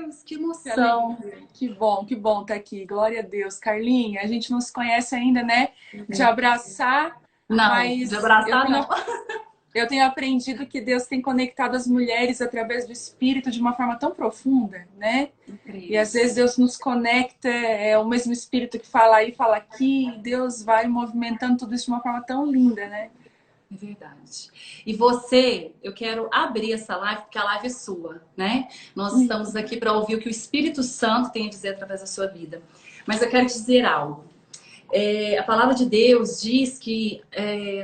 Deus, que emoção. Que bom estar aqui. Glória a Deus. Carlinha, a gente não se conhece ainda, né? De abraçar, Não, de mas abraçar não. eu tenho aprendido que Deus tem conectado as mulheres através do Espírito de uma forma tão profunda, né? E Incrível. às vezes Deus nos conecta, é o mesmo Espírito que fala aí, fala aqui, e Deus vai movimentando tudo isso de uma forma tão linda, né? É verdade. E você, eu quero abrir essa live, porque a live é sua, né? Nós estamos aqui para ouvir o que o Espírito Santo tem a dizer através da sua vida. Mas eu quero te dizer algo. A palavra de Deus diz que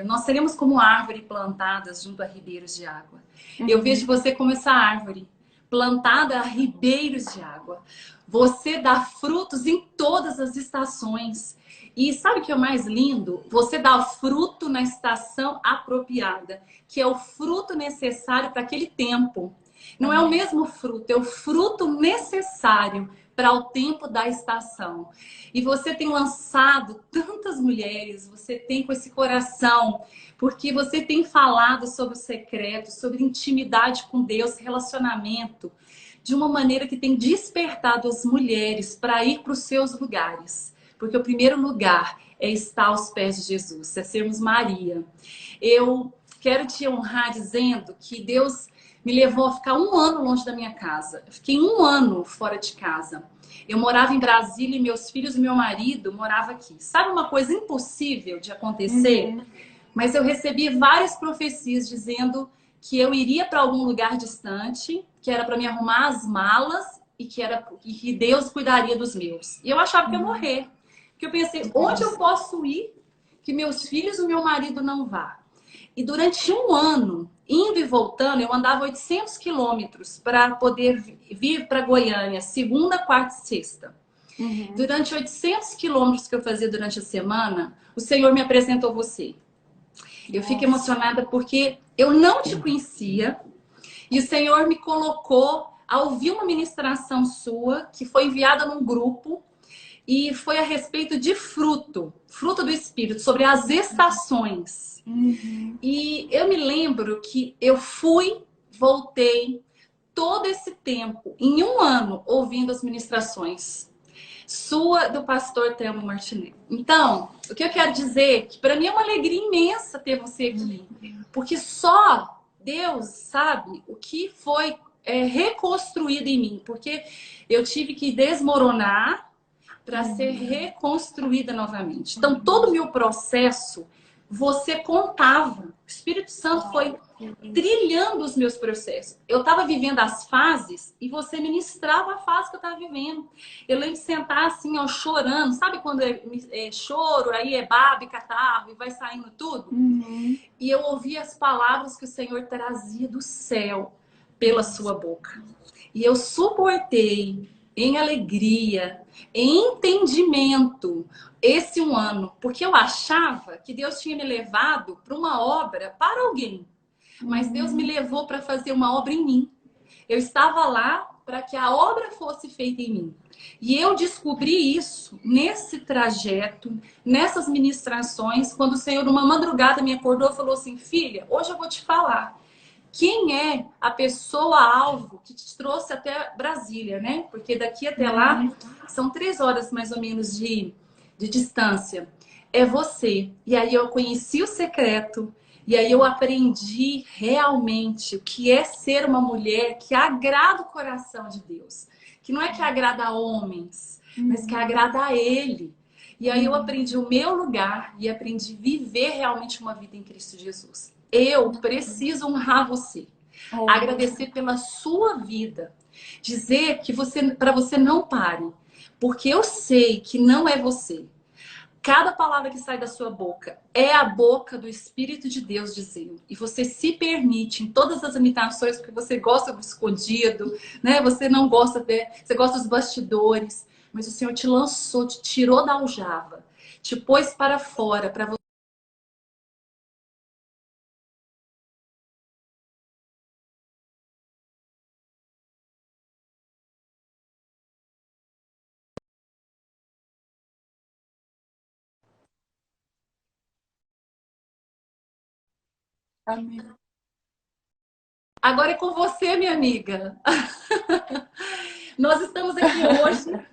nós seremos como árvore plantadas junto a ribeiros de água. Eu vejo você como essa árvore plantada a ribeiros de água. Você dá frutos em todas as estações. E sabe o que é o mais lindo? Você dá fruto na estação apropriada, que é o fruto necessário para aquele tempo. Não é o Amém. mesmo fruto, é o fruto necessário para o tempo da estação. E você tem lançado tantas mulheres, você tem com esse coração, porque você tem falado sobre o secreto, sobre intimidade com Deus, relacionamento, de uma maneira que tem despertado as mulheres para ir para os seus lugares. Porque o primeiro lugar é estar aos pés de Jesus, é sermos Maria. Eu quero te honrar dizendo que Deus me levou a ficar 1 ano longe da minha casa. Eu fiquei 1 ano fora de casa. Eu morava em Brasília e meus filhos e meu marido moravam aqui. Sabe uma coisa impossível de acontecer? Mas eu recebi várias profecias dizendo que eu iria para algum lugar distante, que era para me arrumar as malas e que Deus cuidaria dos meus. E eu achava que ia morrer. Porque eu pensei, onde eu posso ir que meus filhos e o meu marido não vá? E durante 1 ano, indo e voltando, eu andava 800 quilômetros para poder vir para Goiânia, segunda, quarta e sexta. Uhum. Durante 800 quilômetros que eu fazia durante a semana, o Senhor me apresentou você. Eu fico Nossa. emocionada porque eu não te conhecia e o Senhor me colocou a ouvir uma ministração sua que foi enviada num grupo e foi a respeito de fruto do Espírito, sobre as estações. Uhum. E eu me lembro que eu fui, voltei todo esse tempo, em 1 ano, ouvindo as ministrações sua do pastor Telmo Martinelli. Então, o que eu quero dizer é que para mim é uma alegria imensa ter você aqui, porque só Deus sabe o que foi reconstruído em mim, porque eu tive que desmoronar para ser reconstruída novamente. Então, todo o meu processo, você contava. O Espírito Santo foi trilhando os meus processos. Eu estava vivendo as fases e você ministrava a fase que eu estava vivendo. Eu lembro de sentar assim, ó, chorando. Sabe quando é choro, aí é baba e catarro e vai saindo tudo? Uhum. E eu ouvia as palavras que o Senhor trazia do céu pela sua boca. E eu suportei em alegria, em entendimento, esse 1 ano, porque eu achava que Deus tinha me levado para uma obra para alguém, mas Deus me Uhum. levou para fazer uma obra em mim. Eu estava lá para que a obra fosse feita em mim. E eu descobri isso nesse trajeto, nessas ministrações, quando o Senhor, numa madrugada, me acordou e falou assim: filha, hoje eu vou te falar. Quem é a pessoa-alvo que te trouxe até Brasília, né? Porque daqui até lá são 3 horas mais ou menos de distância. É você. E aí eu conheci o secreto. E aí eu aprendi realmente o que é ser uma mulher que agrada o coração de Deus. Que não é que agrada a homens, mas que agrada a Ele. E aí eu aprendi o meu lugar e aprendi a viver realmente uma vida em Cristo Jesus. Eu preciso honrar você, Oh, agradecer pela sua vida, dizer que para você não pare, porque eu sei que não é você. Cada palavra que sai da sua boca é a boca do Espírito de Deus dizendo. E você se permite em todas as limitações, porque você gosta do escondido, né? Você não gosta você gosta dos bastidores, mas o Senhor te lançou, te tirou da aljava, te pôs para fora para você. amém. Agora é com você, minha amiga. Nós estamos aqui hoje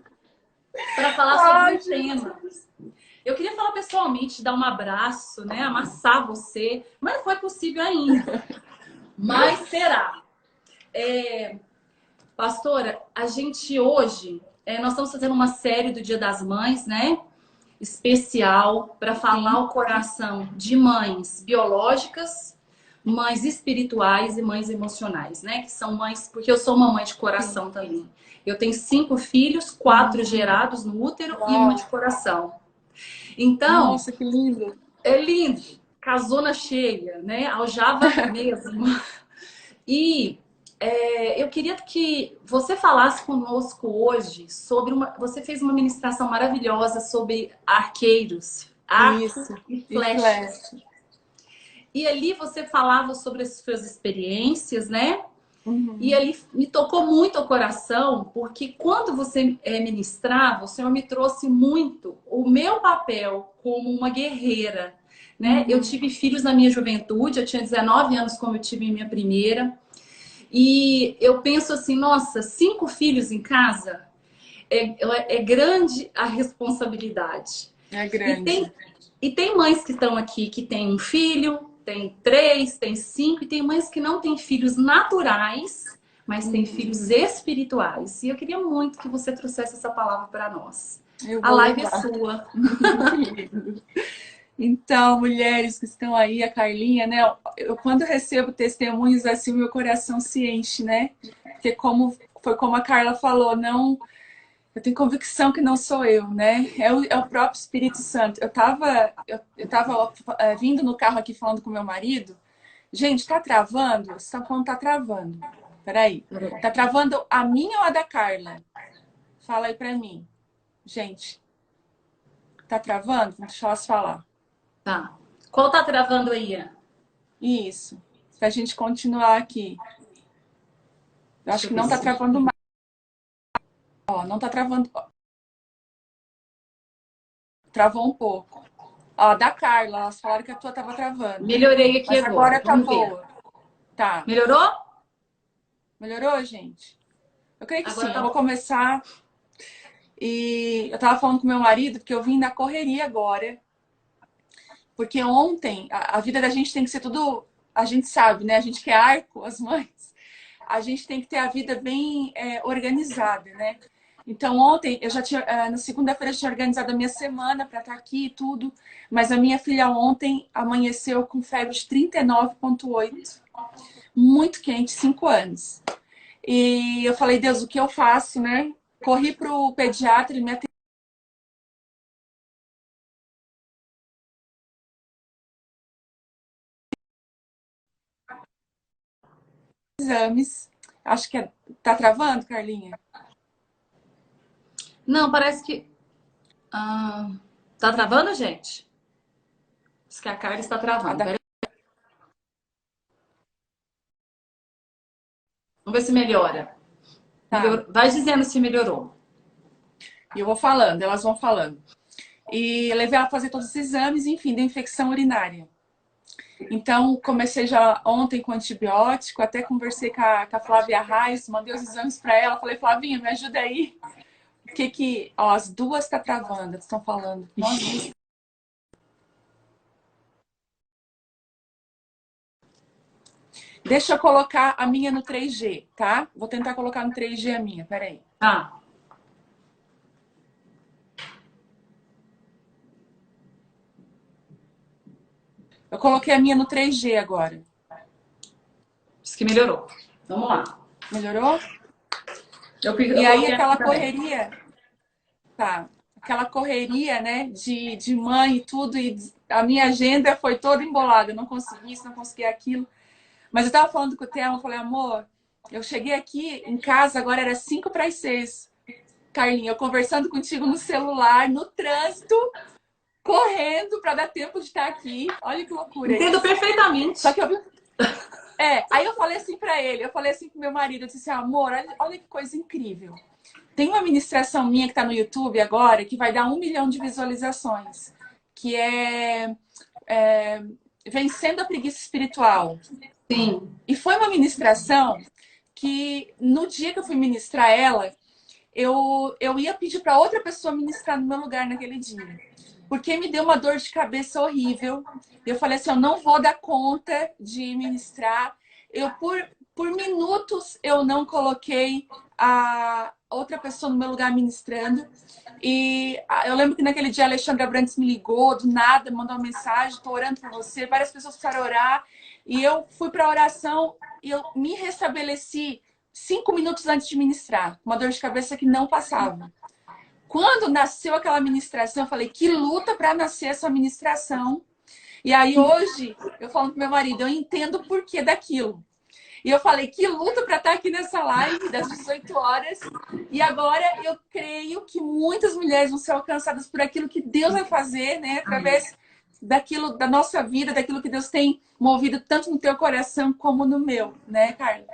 para falar sobre um tema. Eu queria falar pessoalmente, dar um abraço, né? Amassar você, mas não foi possível ainda. Mas será. Pastora, a gente hoje, nós estamos fazendo uma série do Dia das Mães, né? Especial para falar o coração de mães biológicas, mães espirituais e mães emocionais, né? Que são mães, porque eu sou uma mãe de coração também. Eu tenho 5 filhos, 4 gerados no útero e uma de coração. Então, nossa, que lindo! É lindo, casona cheia, né? Aljava mesmo. E eu queria que você falasse conosco hoje sobre Você fez uma ministração maravilhosa sobre arqueiros, arco Isso, e e flechas. flecha. E ali você falava sobre as suas experiências, né? Uhum. E ali me tocou muito o coração, porque quando você ministrava, o Senhor me trouxe muito o meu papel como uma guerreira, né? Eu tive filhos na minha juventude, eu tinha 19 anos quando eu tive minha primeira. E eu penso assim, nossa, 5 filhos em casa, é grande a responsabilidade. É E grande. tem mães que estão aqui que têm um filho, tem 3, tem 5, e tem mães que não têm filhos naturais, mas têm filhos espirituais. E eu queria muito que você trouxesse essa palavra para nós. Eu A vou live é levar. sua. Que lindo. Então, mulheres que estão aí, a Carlinha, né? Eu quando recebo testemunhos assim, meu coração se enche, né? Porque foi como a Carla falou, não, eu tenho convicção que não sou eu, né? É o próprio Espírito Santo. Eu tava vindo no carro aqui falando com meu marido. Gente, tá travando? Vocês estão falando tá travando. Peraí. Tá travando a minha ou a da Carla? Fala aí pra mim. Gente, tá travando? Deixa elas falar. Tá. Qual tá travando aí, Ian? Isso. Pra gente continuar aqui. Eu Deixa acho eu que ver não tá se... travando mais. Ó, não tá travando. Ó, travou um pouco. Ó, da Carla, elas falaram que a tua tava travando. Melhorei aqui Mas agora. agora tá Vamos ver. boa. Tá. Melhorou? Melhorou, gente? Eu creio que Agora sim. tá Eu vou bom. começar. E eu tava falando com meu marido, porque eu vim na correria agora. Porque ontem, a vida da gente tem que ser tudo. A gente sabe, né? A gente que é arco, as mães. A gente tem que ter a vida bem organizada, né? Então, ontem, eu já tinha, na segunda-feira, eu tinha organizado a minha semana para estar aqui e tudo, mas a minha filha ontem amanheceu com febre de 39,8, muito quente, 5 anos. E eu falei, Deus, o que eu faço, né? Corri pro pediatra e me atendeu exames. Acho que tá travando, Carlinha? Não, parece que... tá travando, gente? Diz que a Carla está A travando. da... Vamos ver se melhora. Tá. Vai dizendo se melhorou. E eu vou falando, elas vão falando. E levei ela a fazer todos os exames, enfim, da infecção urinária. Então, comecei já ontem com antibiótico, até conversei com a Flávia Reis, mandei os exames para ela, falei, Flavinha, me ajuda aí. Ó, as duas tá travando, elas estão falando. Nossa. Deixa eu colocar a minha no 3G, tá? Vou tentar colocar no 3G a minha, peraí. Tá. Eu coloquei a minha no 3G agora. Diz que melhorou. Vamos lá. Melhorou? Eu E aí coloquei aquela aqui também. correria, tá? Aquela correria, né, de mãe e tudo, e a minha agenda foi toda embolada. Eu não consegui isso, não consegui aquilo. Mas eu tava falando com o Theo, eu falei, amor, eu cheguei aqui em casa, agora era 5 para as 6. Carlinha, eu conversando contigo no celular, no trânsito, correndo para dar tempo de estar aqui. Olha que loucura Entendo isso. perfeitamente. Só que eu vi... aí eu falei assim para ele, eu falei assim pro meu marido, eu disse assim, amor, olha que coisa incrível. Tem uma ministração minha que tá no YouTube agora, que vai dar 1 milhão de visualizações, que é Vencendo a Preguiça Espiritual. Sim. E foi uma ministração que, no dia que eu fui ministrar ela, eu ia pedir para outra pessoa ministrar no meu lugar naquele dia. Porque me deu uma dor de cabeça horrível. Eu falei assim, eu não vou dar conta de ministrar. Por minutos, eu não coloquei a outra pessoa no meu lugar ministrando. E eu lembro que naquele dia a Alexandra Brandes me ligou, do nada, mandou uma mensagem, estou orando por você. Várias pessoas precisaram orar. E eu fui para a oração e eu me restabeleci 5 minutos antes de ministrar. Uma dor de cabeça que não passava. Quando nasceu aquela ministração, eu falei, que luta para nascer essa ministração. E aí hoje, eu falo pro meu marido, eu entendo o porquê daquilo. E eu falei, que luta para estar aqui nessa live das 18 horas. E agora eu creio que muitas mulheres vão ser alcançadas por aquilo que Deus vai fazer, né? Através daquilo, da nossa vida, daquilo que Deus tem movido tanto no teu coração como no meu, né, Carla?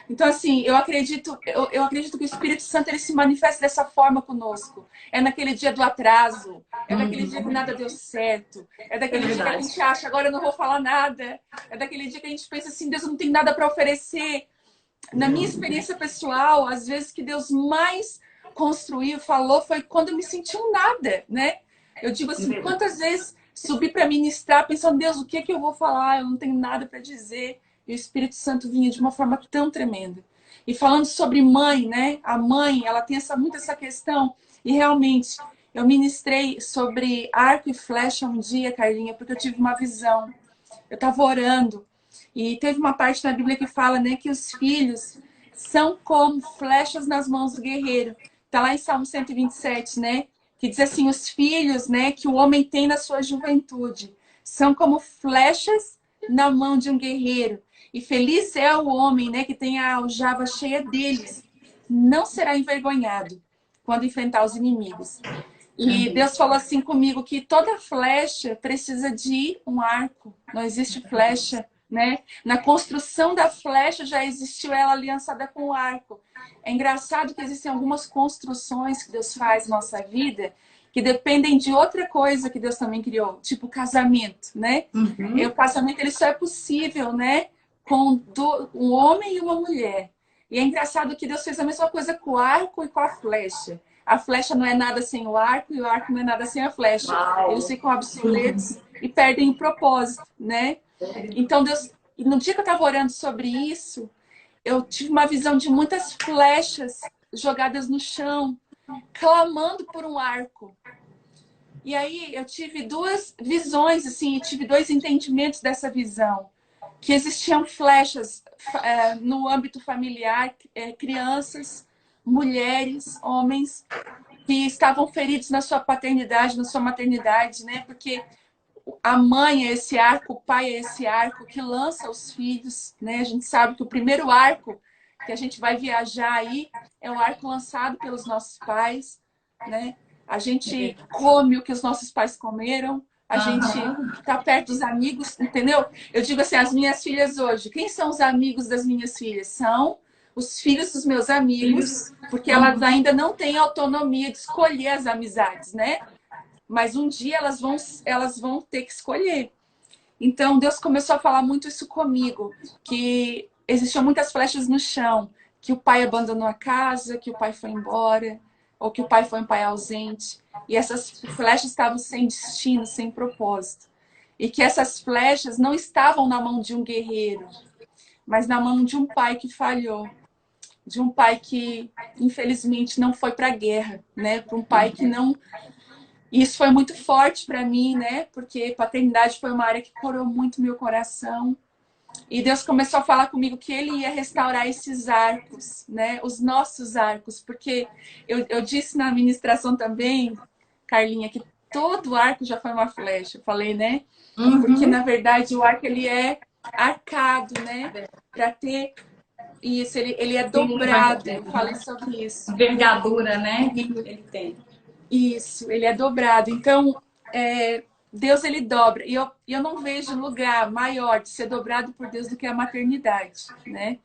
Então, assim, eu acredito que o Espírito Santo ele se manifesta dessa forma conosco. É naquele dia do atraso, é naquele dia que nada deu certo, é daquele dia que a gente acha, agora eu não vou falar nada, é daquele dia que a gente pensa assim, Deus não tem nada para oferecer. Na minha experiência pessoal, às vezes que Deus mais construiu, falou, foi quando eu me senti um nada, né? Eu digo assim, quantas vezes subi para ministrar pensando, Deus, o que é que eu vou falar? Eu não tenho nada para dizer. E o Espírito Santo vinha de uma forma tão tremenda. E falando sobre mãe, né? A mãe, ela tem muito essa questão. E realmente, eu ministrei sobre arco e flecha um dia, Carlinha, porque eu tive uma visão. Eu estava orando. E teve uma parte na Bíblia que fala, né, que os filhos são como flechas nas mãos do guerreiro. Está lá em Salmo 127, né? Que diz assim, os filhos, né, que o homem tem na sua juventude, são como flechas na mão de um guerreiro. E feliz é o homem, né, que tem a aljava cheia deles. Não será envergonhado quando enfrentar os inimigos. E Deus falou assim comigo que toda flecha precisa de um arco. Não existe flecha, né? Na construção da flecha já existiu ela aliançada com o arco. É engraçado que existem algumas construções que Deus faz na nossa vida que dependem de outra coisa que Deus também criou, tipo o casamento, né? E o casamento ele só é possível, né, com um homem e uma mulher. E é engraçado que Deus fez a mesma coisa com o arco e com a flecha. A flecha não é nada sem o arco e o arco não é nada sem a flecha. Uau. Eles ficam obsoletos e perdem o propósito, né? Então, Deus, no dia que eu estava orando sobre isso, eu tive uma visão de muitas flechas jogadas no chão, clamando por um arco. E aí eu tive duas visões, assim, tive dois entendimentos dessa visão. Que existiam flechas no âmbito familiar, crianças, mulheres, homens, que estavam feridos na sua paternidade, na sua maternidade, né? Porque a mãe é esse arco, o pai é esse arco que lança os filhos, né? A gente sabe que o primeiro arco que a gente vai viajar aí é o arco lançado pelos nossos pais, né? A gente come o que os nossos pais comeram, a gente tá perto dos amigos, entendeu? Eu digo assim, as minhas filhas hoje, quem são os amigos das minhas filhas? São os filhos dos meus amigos, porque elas ainda não têm autonomia de escolher as amizades, né? Mas um dia elas vão ter que escolher. Então, Deus começou a falar muito isso comigo, que existiam muitas flechas no chão, que o pai abandonou a casa, que o pai foi embora, ou que o pai foi um pai ausente. E essas flechas estavam sem destino, sem propósito. E que essas flechas não estavam na mão de um guerreiro, mas na mão de um pai que falhou. De um pai que, infelizmente, não foi para a guerra, né? Para um pai que não... Isso foi muito forte para mim, né? Porque paternidade foi uma área que corou muito meu coração. E Deus começou a falar comigo que Ele ia restaurar esses arcos, né? Os nossos arcos. Porque eu disse na ministração também, Carlinha, que todo arco já foi uma flecha. Eu falei, né? Porque, na verdade, o arco ele é arcado, né? Para ter isso, ele é dobrado. Eu falei sobre isso. Envergadura, né? Ele tem. Isso, ele é dobrado. Então, Deus, ele dobra. E eu não vejo lugar maior de ser dobrado por Deus do que a maternidade, né?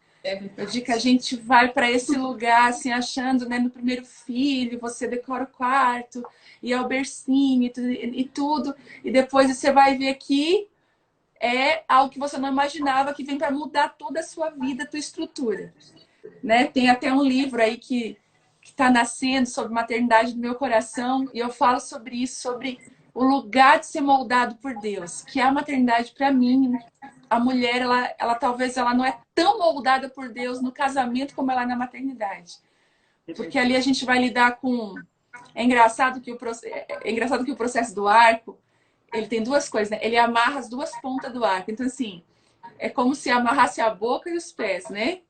Eu digo que a gente vai para esse lugar, assim, achando, né, no primeiro filho, você decora o quarto, e é o bercinho e tudo. E depois você vai ver que é algo que você não imaginava, que vem para mudar toda a sua vida, a tua estrutura, né? Tem até um livro aí que está nascendo, sobre maternidade do meu coração, e eu falo sobre isso, sobre o lugar de ser moldado por Deus, que é a maternidade para mim. A mulher, ela talvez ela não é tão moldada por Deus no casamento como ela é na maternidade. Porque ali a gente vai lidar com... É engraçado que o processo do arco, ele tem duas coisas, né? Ele amarra as duas pontas do arco. Então, assim, é como se amarrasse a boca e os pés, né?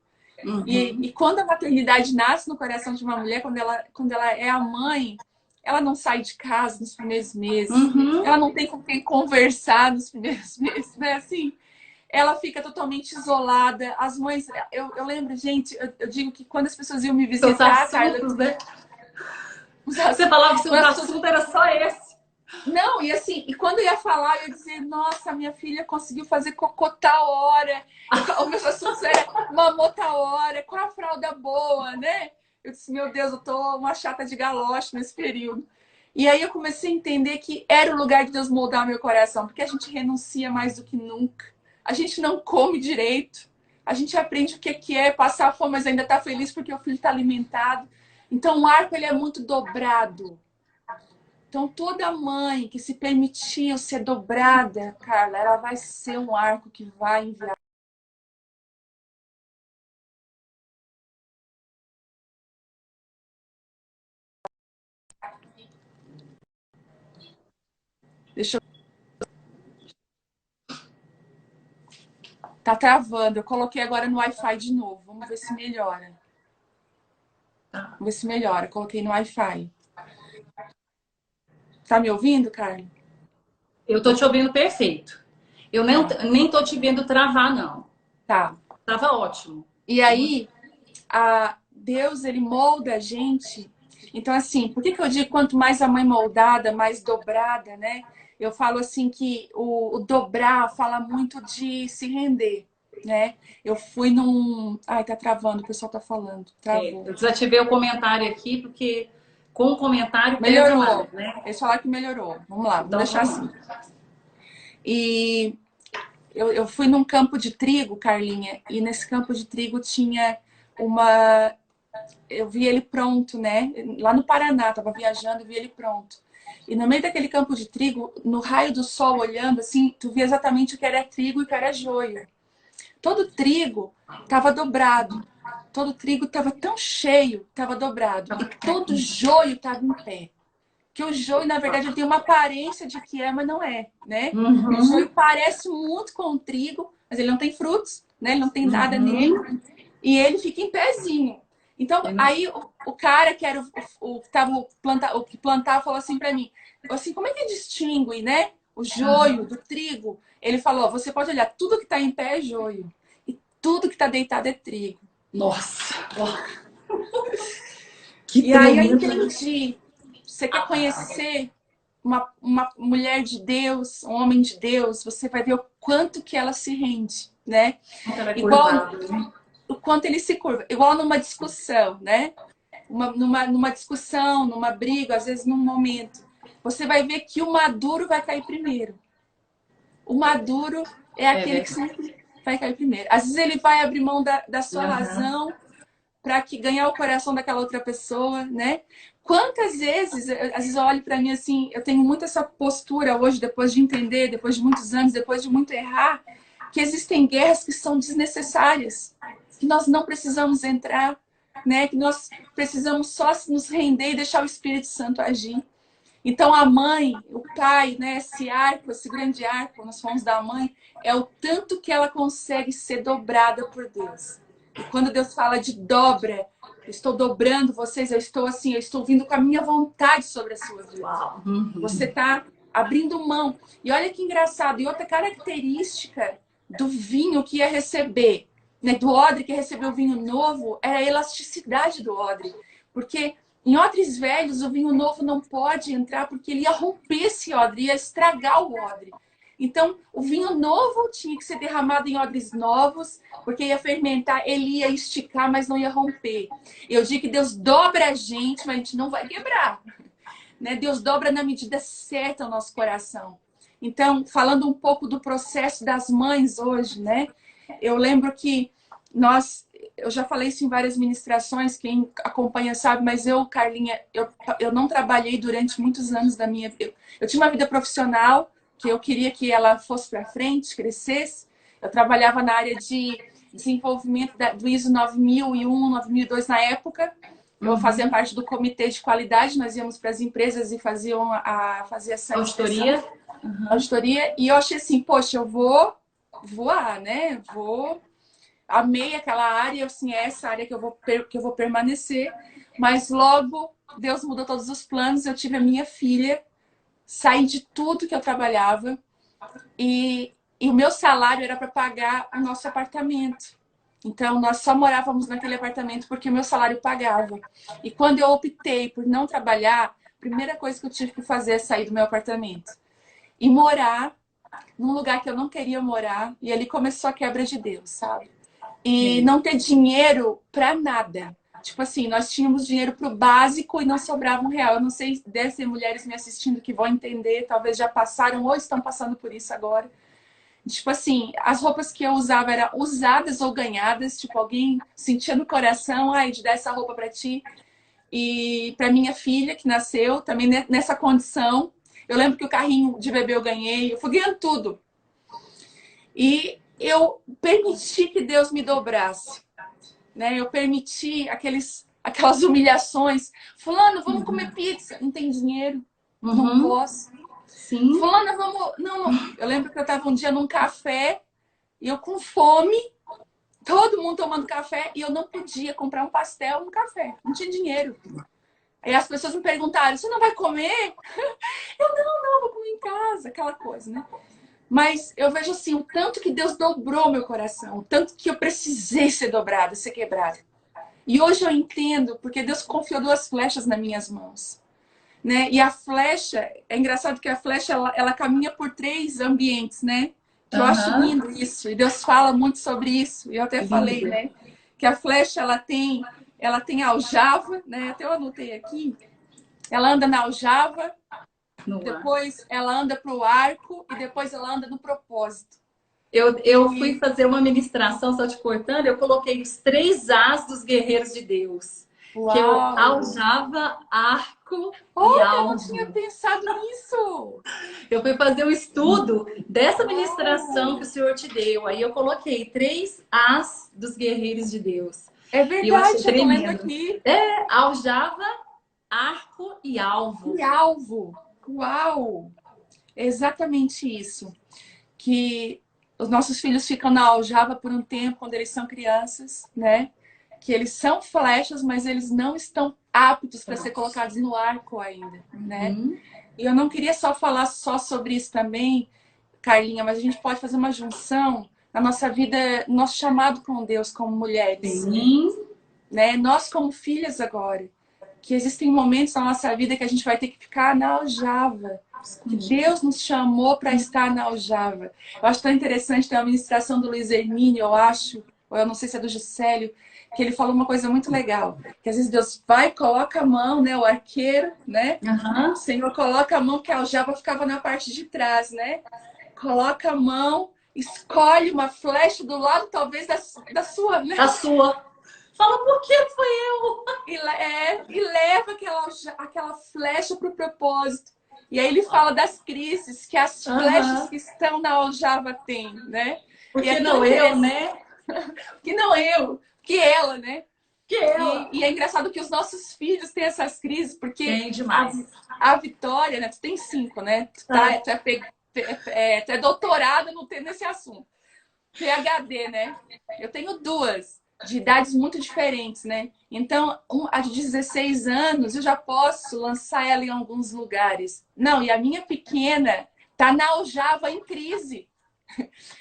Uhum. E quando a maternidade nasce no coração de uma mulher, quando ela é a mãe, ela não sai de casa nos primeiros meses. Uhum. Ela não tem com quem conversar nos primeiros meses, né? Assim, ela fica totalmente isolada. As mães... Eu lembro, gente, eu digo que quando as pessoas iam me Seus visitar, assuntos, Carla... né? Você falava que seu assunto era só esse. Não, e assim, e quando eu ia falar, eu ia dizer, nossa, minha filha conseguiu fazer cocô tal hora. O meu assunto era mamou tal hora, com a fralda boa, né? Eu disse, meu Deus, eu tô uma chata de galoche nesse período. E aí eu comecei a entender que era o lugar de Deus moldar meu coração, porque a gente renuncia mais do que nunca. A gente não come direito. A gente aprende o que é passar fome, mas ainda tá feliz porque o filho tá alimentado. Então o arco, ele é muito dobrado. Então, toda mãe que se permitiu ser dobrada, Carla, ela vai ser um arco que vai enviar. Deixa eu... Tá travando. Eu coloquei agora no Wi-Fi de novo. Vamos ver se melhora. Vamos ver se melhora. Coloquei no Wi-Fi. Tá me ouvindo, Carla? Eu tô te ouvindo perfeito. Eu Tá. nem tô te vendo travar, não. Tá. Tava ótimo. E aí, Deus, ele molda a gente. Então, assim, por que eu digo quanto mais a mãe moldada, mais dobrada, né? Eu falo assim que o dobrar fala muito de se render, né? Eu fui num... Ai, tá travando, o pessoal tá falando. Travou. Eu desativei o comentário aqui, porque com o comentário pesa Melhorou. mais, né? Eles falaram que melhorou. Vamos lá, vamos Então deixar vamos assim. lá. E eu fui num campo de trigo, Carlinha, e nesse campo de trigo tinha uma... Eu vi ele pronto, né? Lá no Paraná, tava viajando e vi ele pronto. E no meio daquele campo de trigo, no raio do sol, olhando assim, tu via exatamente o que era trigo e o que era joio. Todo trigo estava dobrado. Todo trigo estava tão cheio, estava dobrado. E todo joio estava em pé. Que o joio, na verdade, ele tem uma aparência de que é, mas não é, né? O joio parece muito com o trigo, mas ele não tem frutos, né? Ele não tem nada nele. E ele fica em pezinho. Então, aí o cara que era o que plantava falou assim para mim, assim, como é que distingue, né, o joio do trigo? Ele falou, você pode olhar, tudo que está em pé é joio e tudo que está deitado é trigo. Nossa! Que E aí eu tremendo. entendi. Você quer conhecer uma mulher de Deus, um homem de Deus, você vai ver o quanto que ela se rende, né? Igual o quanto ele se curva, igual numa discussão, né? Numa discussão, numa briga, às vezes num momento. Você vai ver que o maduro vai cair primeiro. O maduro é aquele que sempre vai cair primeiro. Às vezes ele vai abrir mão da sua razão para que ganhar o coração daquela outra pessoa, né? Quantas vezes, às vezes eu olho para mim assim, eu tenho muito essa postura hoje, depois de entender, depois de muitos anos, depois de muito errar, que existem guerras que são desnecessárias, que nós não precisamos entrar, né? Que nós precisamos só nos render e deixar o Espírito Santo agir. Então a mãe, o pai, né, esse arco, esse grande arco, nós falamos da mãe, é o tanto que ela consegue ser dobrada por Deus. E quando Deus fala de dobra, eu estou dobrando vocês, eu estou assim, eu estou vindo com a minha vontade sobre as suas vidas. Você está abrindo mão. E olha que engraçado, e outra característica do vinho que ia receber, né, do odre que recebeu o vinho novo, era a elasticidade do odre. Porque em odres velhos, o vinho novo não pode entrar porque ele ia romper esse odre, ia estragar o odre. Então, o vinho novo tinha que ser derramado em odres novos, porque ia fermentar, ele ia esticar, mas não ia romper. Eu digo que Deus dobra a gente, mas a gente não vai quebrar. Né? Deus dobra na medida certa o nosso coração. Então, falando um pouco do processo das mães hoje, né? Eu lembro que eu já falei isso em várias ministrações, quem acompanha sabe, mas eu, Carlinha, eu não trabalhei durante muitos anos da minha... Eu tinha uma vida profissional, que eu queria que ela fosse para frente, crescesse. Eu trabalhava na área de desenvolvimento do ISO 9001, 9002 na época. Eu fazia parte do comitê de qualidade, nós íamos para as empresas e fazia essa Auditoria. Auditoria. E eu achei assim, poxa, eu vou voar, né? Amei aquela área, assim, é essa área que eu vou permanecer. Mas logo Deus mudou todos os planos, eu tive a minha filha, saí de tudo que eu trabalhava e o meu salário era para pagar o nosso apartamento. Então, nós só morávamos naquele apartamento porque o meu salário pagava. E quando eu optei por não trabalhar, a primeira coisa que eu tive que fazer é sair do meu apartamento e morar num lugar que eu não queria morar. E ali começou a quebra de Deus, sabe? E não ter dinheiro para nada. Tipo assim, nós tínhamos dinheiro para o básico e não sobrava R$1. Eu não sei, deve ter mulheres me assistindo que vão entender, talvez já passaram ou estão passando por isso agora. Tipo assim, as roupas que eu usava eram usadas ou ganhadas. Tipo, alguém sentia no coração, ai, de dar essa roupa para ti. E para minha filha, que nasceu também nessa condição. Eu lembro que o carrinho de bebê eu ganhei. Eu fui ganhando tudo. E eu permiti que Deus me dobrasse. Né? Eu permiti aquelas humilhações. Fulano, vamos comer pizza. Não tem dinheiro. Não posso. Sim. Fulana, vamos... Não. Eu lembro que eu estava um dia num café e eu com fome, todo mundo tomando café e eu não podia comprar um pastel no café. Não tinha dinheiro. Aí as pessoas me perguntaram, você não vai comer? Eu, não, vou comer em casa. Aquela coisa, né? Mas eu vejo assim, o tanto que Deus dobrou meu coração, o tanto que eu precisei ser dobrada, ser quebrada. E hoje eu entendo, porque Deus confiou 2 flechas nas minhas mãos. Né? E a flecha, é engraçado que a flecha ela caminha por 3 ambientes, né? Que eu acho lindo isso. E Deus fala muito sobre isso. E eu até falei, né? Que a flecha ela tem aljava, né? Até eu anotei aqui. Ela anda na aljava, depois ela anda para o arco e depois ela anda no propósito. Eu fui fazer uma ministração, só te cortando, eu coloquei os 3 As dos guerreiros de Deus. Uau. Que eu aljava, arco e alvo. Eu não tinha pensado nisso. Eu fui fazer um estudo dessa ministração que o Senhor te deu. Aí eu coloquei 3 As dos guerreiros de Deus. É verdade, eu tô lendo aqui. Aljava, arco e alvo. E alvo. Uau! É exatamente isso. Que os nossos filhos ficam na aljava por um tempo quando eles são crianças, né? Que eles são flechas, mas eles não estão aptos para ser colocados no arco ainda, né? E eu não queria só falar só sobre isso também, Carlinha, mas a gente pode fazer uma junção na nossa vida, nosso chamado com Deus como mulheres. Sim. Né? Nós como filhas agora, que existem momentos na nossa vida que a gente vai ter que ficar na aljava. Que Deus nos chamou para estar na aljava. Eu acho tão interessante, tem uma ministração do Luiz Hermínio, eu acho, ou eu não sei se é do Juscelio, que ele falou uma coisa muito legal. Que às vezes Deus vai, coloca a mão, né? O arqueiro, né? O Senhor coloca a mão, que a aljava ficava na parte de trás, né? Coloca a mão, escolhe uma flecha do lado, talvez, da sua, né? Da sua. Fala, por que foi eu? E leva aquela flecha para o propósito. E aí ele fala das crises que as flechas que estão na aljava têm, né? Porque não eu, né? Que não eu, que ela, né? Que ela. E é engraçado que os nossos filhos têm essas crises, porque tem demais. A Vitória, né? Tu tem 5, né? Tu é doutorada nesse assunto. PhD, né? Eu tenho 2. De idades muito diferentes, né? Então, a de 16 anos, eu já posso lançar ela em alguns lugares. Não, e a minha pequena tá na aljava em crise.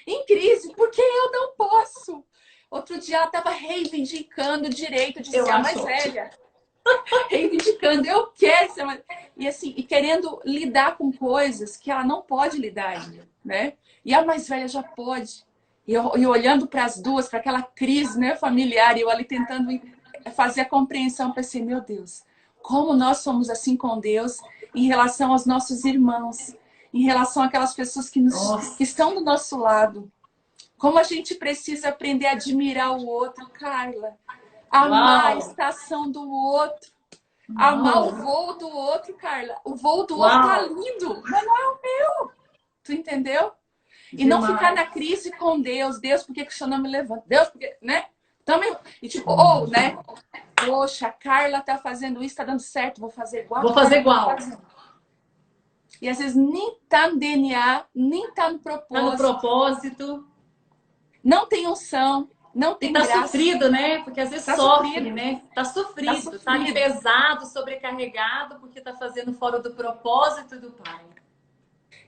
Em crise, porque eu não posso. Outro dia ela estava reivindicando o direito de ser a mais velha. Reivindicando, eu quero ser mais... E assim, e querendo lidar com coisas que ela não pode lidar ainda, né? E a mais velha já pode. E olhando para as duas, para aquela crise, né, familiar, e eu ali tentando fazer a compreensão, pensei, meu Deus, como nós somos assim com Deus em relação aos nossos irmãos, em relação àquelas pessoas que estão do nosso lado. Como a gente precisa aprender a admirar o outro, Carla. Amar a Uau! estação do outro. Amar o Uau! voo do outro, Carla. O voo do outro tá Uau! lindo, mas não é o meu. Tu entendeu? E não ficar Demais. na crise com Deus. Deus, por que que o Senhor não me levanta? Deus, por que, né? Também, e tipo, ou, né? Poxa, a Carla tá fazendo isso, tá dando certo, vou fazer igual a Vou fazer Carla tá igual. fazendo. E às vezes nem tá no DNA, nem tá no Tá no propósito, propósito. não tem unção, não E tem tá graça, sofrido, né? Porque às vezes tá sofre, sofrido, né? Tá tá sofrido, tá ali sofrido. pesado, sobrecarregado, porque tá fazendo fora do propósito do Pai.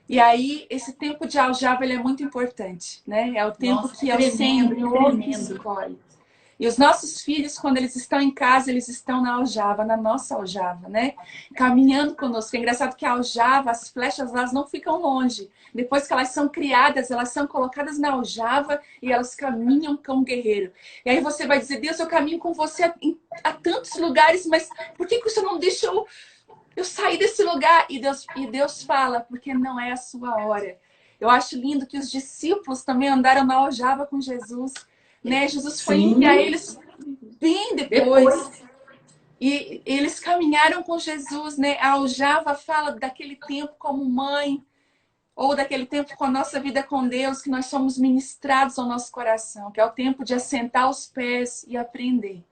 E aí, esse tempo de aljava, ele é muito importante, né? É o tempo Nossa, que é o tremendo, Senhor que tremendo. escolhe. E os nossos filhos, quando eles estão em casa, eles estão na aljava, na nossa aljava, né? Caminhando conosco. É engraçado que a aljava, as flechas, elas não ficam longe. Depois que elas são criadas, elas são colocadas na aljava e elas caminham com o guerreiro. E aí você vai dizer, Deus, eu caminho com você a tantos lugares, mas por que você não deixa eu sair desse lugar? E Deus fala, porque não é a sua hora. Eu acho lindo que os discípulos também andaram na aljava com Jesus, né? Jesus foi enviar Sim, eles bem depois. depois. E eles caminharam com Jesus, né? A aljava fala daquele tempo como mãe, ou daquele tempo com a nossa vida com Deus, que nós somos ministrados ao nosso coração, que é o tempo de assentar os pés e aprender.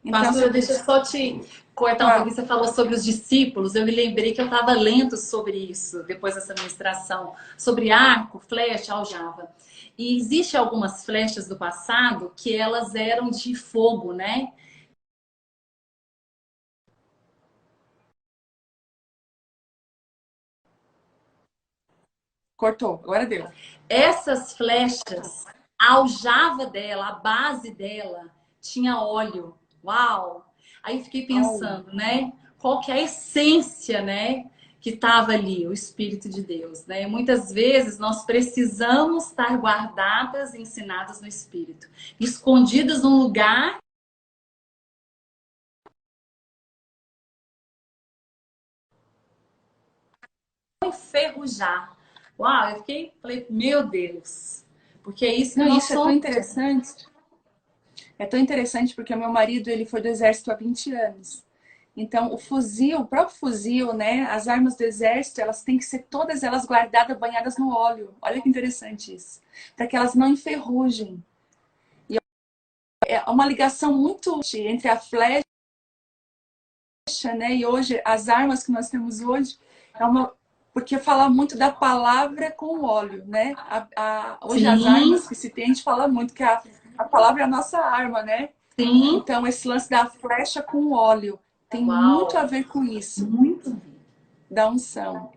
Então, Pastora, deixa eu só te cortar um pouquinho. uau, Você falou sobre os discípulos. Eu me lembrei que eu estava lendo sobre isso depois dessa ministração, sobre arco, flecha, aljava. E existe algumas flechas do passado que elas eram de fogo, né? cortou, agora deu. Essas flechas, a aljava dela, a base dela, tinha óleo. Uau! Aí fiquei Olha. pensando, né? Qual que é a essência, né? Que estava ali, o Espírito de Deus, né? Muitas vezes nós precisamos estar guardadas, ensinadas no Espírito, escondidas num lugar enferrujar. Uau, eu fiquei, falei, meu Deus, porque é isso que Não, nós isso é tão somos. interessante. É tão interessante porque o meu marido, ele foi do exército há 20 anos. Então, o fuzil, o próprio fuzil, né, as armas do exército, elas têm que ser todas elas guardadas, banhadas no óleo. Olha que interessante isso. Para que elas não enferrujem. E é uma ligação muito entre a flecha, né, e hoje as armas que nós temos hoje é uma porque fala muito da palavra com o óleo, né? Hoje as Sim, armas que se tem, a gente fala muito que a palavra é a nossa arma, né? sim. Então, esse lance da flecha com óleo tem muito a Uau, ver com isso, muito. da unção.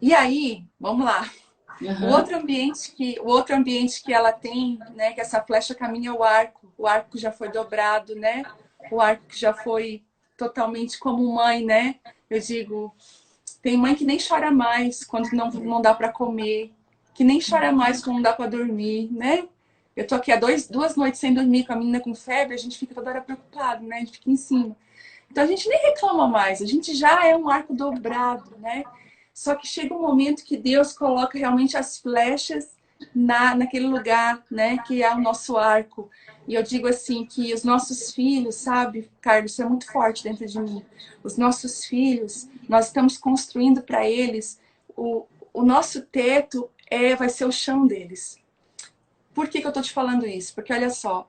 E aí, vamos lá. Uhum. O outro ambiente que ela tem, né, que essa flecha caminha é o arco. O arco que já foi dobrado, né? O arco que já foi totalmente como mãe, né? Eu digo, tem mãe que nem chora mais quando não dá para comer, que nem chora mais quando não dá para dormir, né? Eu tô aqui há duas noites sem dormir com a menina com febre, a gente fica toda hora preocupado, né? A gente fica em cima. Então a gente nem reclama mais, a gente já é um arco dobrado, né? Só que chega um momento que Deus coloca realmente as flechas naquele lugar, né? Que é o nosso arco. E eu digo assim, que os nossos filhos, sabe, Carlos, isso é muito forte dentro de mim. Os nossos filhos, nós estamos construindo para eles, o nosso teto vai ser o chão deles. Por que eu tô te falando isso? Porque olha só,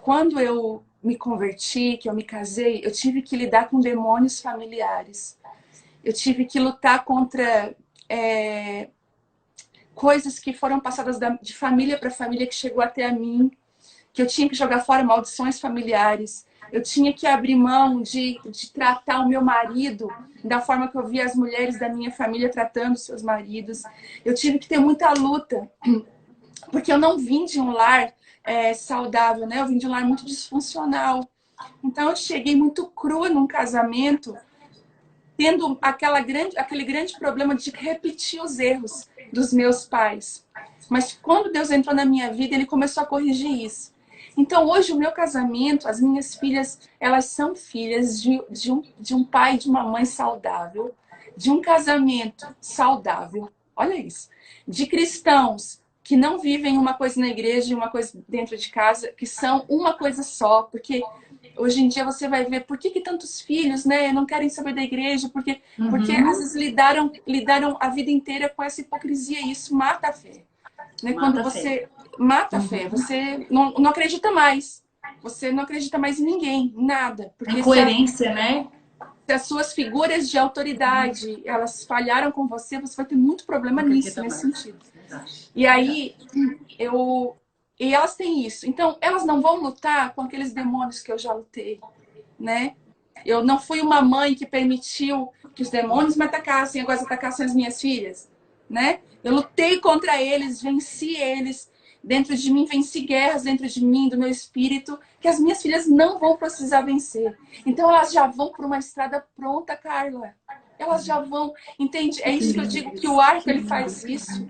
quando eu me converti, que eu me casei, eu tive que lidar com demônios familiares. Eu tive que lutar contra coisas que foram passadas de família para família, que chegou até a mim, que eu tinha que jogar fora maldições familiares. Eu tinha que abrir mão de tratar o meu marido da forma que eu via as mulheres da minha família tratando seus maridos. Eu tive que ter muita luta, porque eu não vim de um lar saudável, né? Eu vim de um lar muito disfuncional. Então eu cheguei muito crua num casamento, tendo aquele grande problema de repetir os erros dos meus pais. Mas quando Deus entrou na minha vida, Ele começou a corrigir isso. Então hoje o meu casamento, as minhas filhas, elas são filhas de um pai e de uma mãe saudável, de um casamento saudável, olha isso, de cristãos que não vivem uma coisa na igreja e uma coisa dentro de casa, que são uma coisa só, porque hoje em dia você vai ver por que tantos filhos, né, não querem saber da igreja, porque às vezes lidaram a vida inteira com essa hipocrisia e isso mata a fé. Né? Quando você mata a fé, você não acredita mais. Você não acredita mais em ninguém, em nada. Porque incoerência, né? Se as suas figuras de autoridade, elas falharam com você, você vai ter muito problema nisso, nesse sentido. E aí, e elas têm isso. Então, elas não vão lutar com aqueles demônios que eu já lutei, né? Eu não fui uma mãe que permitiu que os demônios me atacassem, agora atacassem as minhas filhas, né? Eu lutei contra eles, venci eles. Dentro de mim, venci guerras dentro de mim, do meu espírito, que as minhas filhas não vão precisar vencer. Então, elas já vão para uma estrada pronta, Carla. Elas já vão, entende? É isso que eu digo, que o arco, ele faz isso.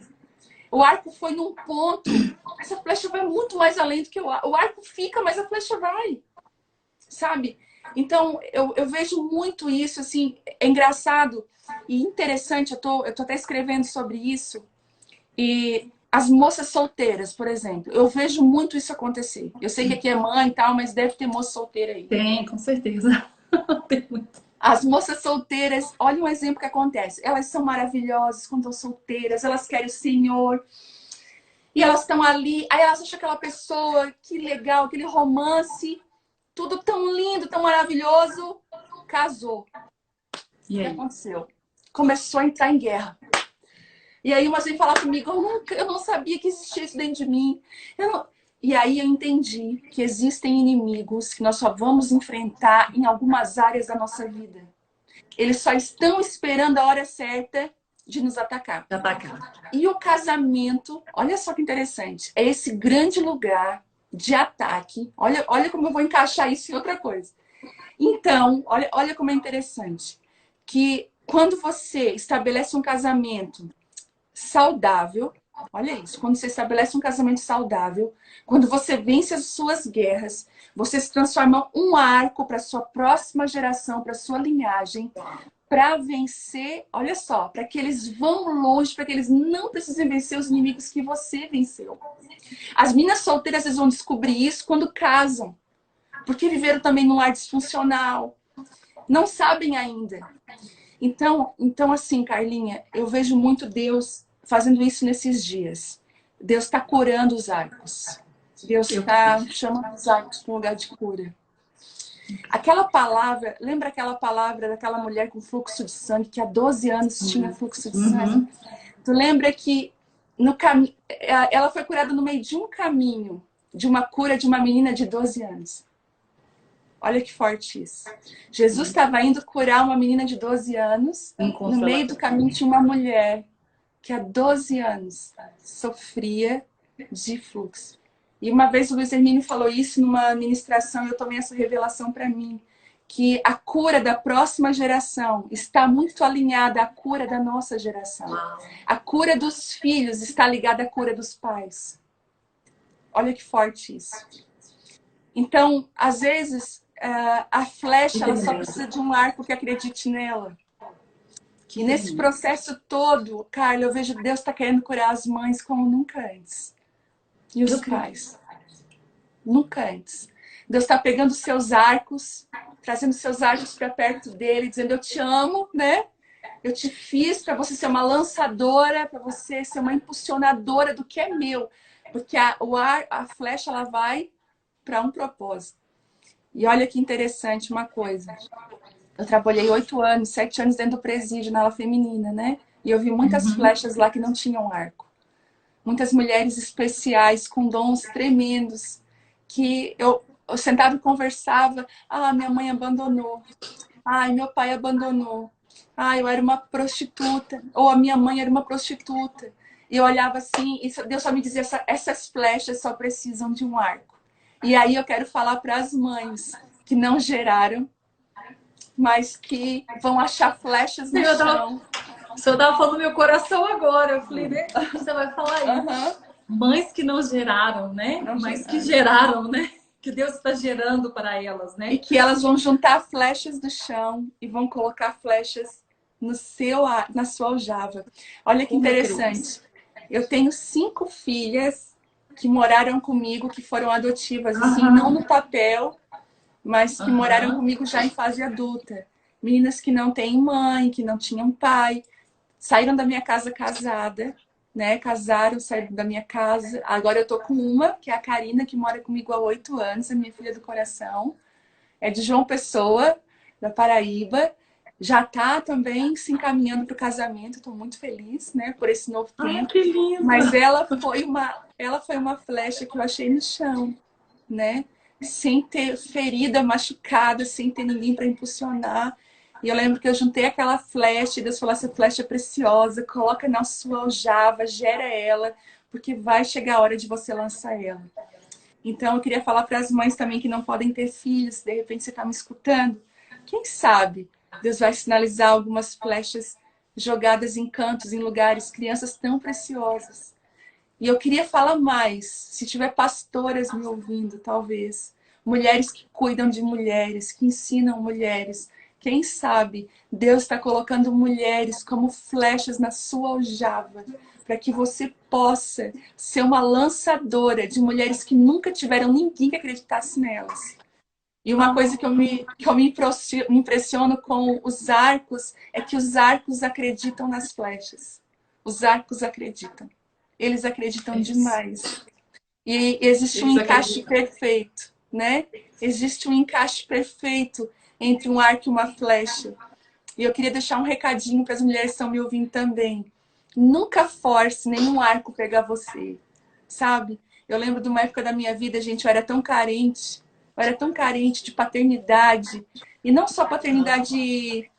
O arco foi num ponto, essa flecha vai muito mais além do que o arco fica, mas a flecha vai, sabe? Então, eu vejo muito isso, assim, é engraçado e interessante, eu tô até escrevendo sobre isso, e as moças solteiras, por exemplo, eu vejo muito isso acontecer. Eu sei que aqui é mãe e tal, mas deve ter moça solteira aí. Tem, com certeza. Tem muito. As moças solteiras, olha um exemplo que acontece. Elas são maravilhosas quando estão solteiras, elas querem o Senhor. E elas estão ali, aí elas acham aquela pessoa, que legal, aquele romance, tudo tão lindo, tão maravilhoso. Casou. E aí? O que aconteceu? Começou a entrar em guerra. E aí umas vêm falar comigo, eu não sabia que existia isso dentro de mim. E aí eu entendi que existem inimigos que nós só vamos enfrentar em algumas áreas da nossa vida. Eles só estão esperando a hora certa de nos atacar. E o casamento, olha só que interessante, é esse grande lugar de ataque. Olha como eu vou encaixar isso em outra coisa. Então, olha como é interessante. Que quando você estabelece um casamento saudável, olha isso, quando você estabelece um casamento saudável, quando você vence as suas guerras, você se transforma um arco para sua próxima geração, para sua linhagem, para vencer, olha só, para que eles vão longe, para que eles não precisem vencer os inimigos que você venceu. As meninas solteiras, vocês vão descobrir isso quando casam, porque viveram também num lar disfuncional, não sabem ainda. Então assim, Carlinha, eu vejo muito Deus fazendo isso nesses dias. Deus está curando os arcos. Deus está chamando os arcos para um lugar de cura. Aquela palavra, lembra aquela palavra daquela mulher com fluxo de sangue, que há 12 anos tinha fluxo de sangue? Tu lembra que ela foi curada no meio de um caminho, de uma cura de uma menina de 12 anos. Olha que forte isso. Jesus estava indo curar uma menina de 12 anos, no meio do caminho tinha uma mulher que há 12 anos sofria de fluxo. E uma vez o Luiz Hermínio falou isso numa ministração e eu tomei essa revelação para mim, que a cura da próxima geração está muito alinhada à cura da nossa geração. A cura dos filhos está ligada à cura dos pais. Olha que forte isso. Então, às vezes, a flecha ela só precisa de um arco que acredite nela. E nesse processo todo, Carla, eu vejo que Deus está querendo curar as mães como nunca antes. E os pais. Nunca antes. Deus está pegando seus arcos, trazendo seus arcos para perto dele, dizendo, eu te amo, né? Eu te fiz para você ser uma lançadora, para você ser uma impulsionadora do que é meu. Porque a flecha, ela vai para um propósito. E olha que interessante uma coisa. Eu trabalhei 8 anos, 7 anos dentro do presídio, na ala feminina, né? E eu vi muitas flechas lá que não tinham arco. Muitas mulheres especiais, com dons tremendos, que eu sentava e conversava. Ah, minha mãe abandonou. Ai, meu pai abandonou. Ah, eu era uma prostituta. Ou a minha mãe era uma prostituta. E eu olhava assim, e Deus só me dizia, essas flechas só precisam de um arco. E aí eu quero falar para as mães que não geraram, mas que vão achar flechas no chão. O senhor estava falando no meu coração agora. Eu falei, né? Você vai falar isso. Mães que não geraram, né? Mas que geraram, né? Que Deus está gerando para elas, né? E que elas vão juntar flechas do chão e vão colocar flechas na sua aljava. Olha que interessante. Eu tenho 5 filhas que moraram comigo, que foram adotivas, assim, não no papel, mas que moraram comigo já em fase adulta. Meninas que não têm mãe, que não tinham pai, saíram da minha casa casada, né? Casaram, saíram da minha casa. Agora eu tô com uma, que é a Karina, que mora comigo há 8 anos, a minha filha do coração. É de João Pessoa, da Paraíba. Já tá também se encaminhando para o casamento. Estou muito feliz, né, por esse novo tempo. Ai, que lindo! Mas ela foi uma flecha que eu achei no chão, né? Sem ter ferida, machucada, sem ter ninguém para impulsionar. E eu lembro que eu juntei aquela flecha e Deus falou: essa flecha é preciosa, coloca na sua aljava, gera ela, porque vai chegar a hora de você lançar ela. Então eu queria falar para as mães também que não podem ter filhos, de repente você está me escutando. Quem sabe Deus vai sinalizar algumas flechas jogadas em cantos, em lugares, crianças tão preciosas. E eu queria falar mais, se tiver pastoras me ouvindo, talvez. Mulheres que cuidam de mulheres, que ensinam mulheres. Quem sabe Deus está colocando mulheres como flechas na sua aljava, para que você possa ser uma lançadora de mulheres que nunca tiveram ninguém que acreditasse nelas. E uma coisa que eu me impressiono com os arcos é que os arcos acreditam nas flechas. Os arcos acreditam. Eles acreditam demais. E existe um encaixe perfeito, né? Existe um encaixe perfeito entre um arco e uma flecha. E eu queria deixar um recadinho para as mulheres que estão me ouvindo também. Nunca force nenhum arco pegar você, sabe? Eu lembro de uma época da minha vida, gente, eu era tão carente. Eu era tão carente de paternidade. E não só paternidade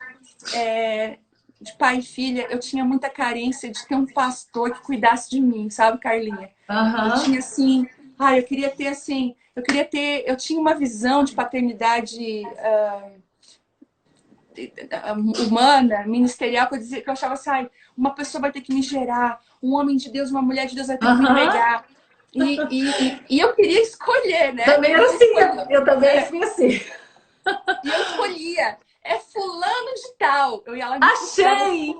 de pai e filha, eu tinha muita carência de ter um pastor que cuidasse de mim, sabe, Carlinha? Eu tinha assim, eu tinha uma visão de paternidade humana, ministerial, que eu achava assim, uma pessoa vai ter que me gerar, um homem de Deus, uma mulher de Deus vai ter que me pegar. E eu queria escolher, né? Também era assim, eu também fui assim. E eu escolhia, é fulano de tal. Eu ia lá e me Achei!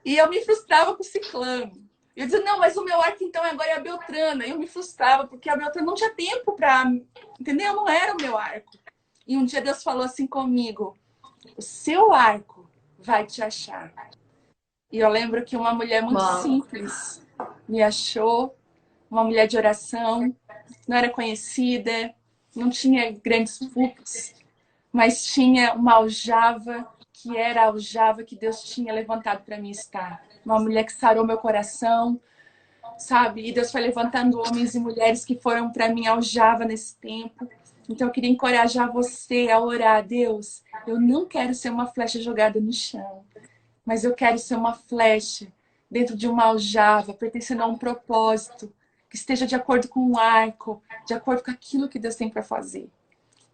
E eu me frustrava com o ciclano. Eu dizia, não, mas o meu arco então agora é a Beltrana. Eu me frustrava, porque a Beltrana não tinha tempo para... Entendeu? Não era o meu arco. E um dia Deus falou assim comigo, o seu arco vai te achar. E eu lembro que uma mulher muito simples me achou, uma mulher de oração, não era conhecida, não tinha grandes frutos, mas tinha uma aljava que era a aljava que Deus tinha levantado para mim estar. Uma mulher que sarou meu coração, sabe? E Deus foi levantando homens e mulheres que foram para mim aljava nesse tempo. Então eu queria encorajar você a orar. Deus, eu não quero ser uma flecha jogada no chão, mas eu quero ser uma flecha dentro de uma aljava, pertencendo a um propósito, que esteja de acordo com um arco, de acordo com aquilo que Deus tem para fazer.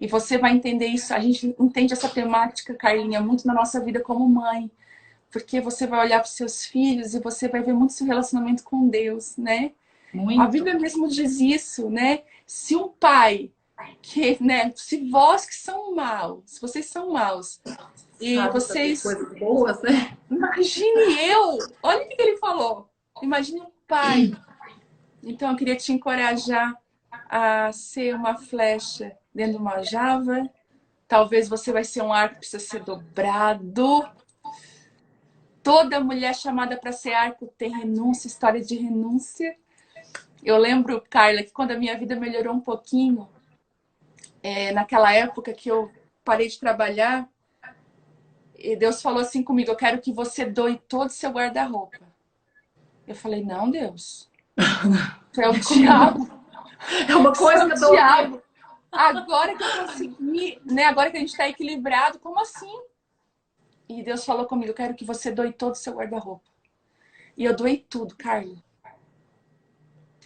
E você vai entender isso. A gente entende essa temática, Carlinha, muito na nossa vida como mãe. Porque você vai olhar para os seus filhos e você vai ver muito seu relacionamento com Deus, né? Muito. A Bíblia mesmo diz isso, né? Se um pai, né? Se vós que são maus, se vocês são maus, e vocês... Coisas boas, né? Imagine eu! Olha o que ele falou. Imagine um pai. Então eu queria te encorajar a ser uma flecha dentro de uma aljava. Talvez você vai ser um arco que precisa ser dobrado. Toda mulher chamada para ser arco tem renúncia, história de renúncia. Eu lembro, Carla, que quando a minha vida melhorou um pouquinho, naquela época que eu parei de trabalhar, e Deus falou assim comigo, eu quero que você doe todo o seu guarda-roupa. Eu falei, não, Deus. É o diabo. É uma coisa que eu diabo. Agora que eu consegui, né? Agora que a gente está equilibrado, como assim? E Deus falou comigo, eu quero que você doe todo o seu guarda-roupa. E eu doei tudo, Carla.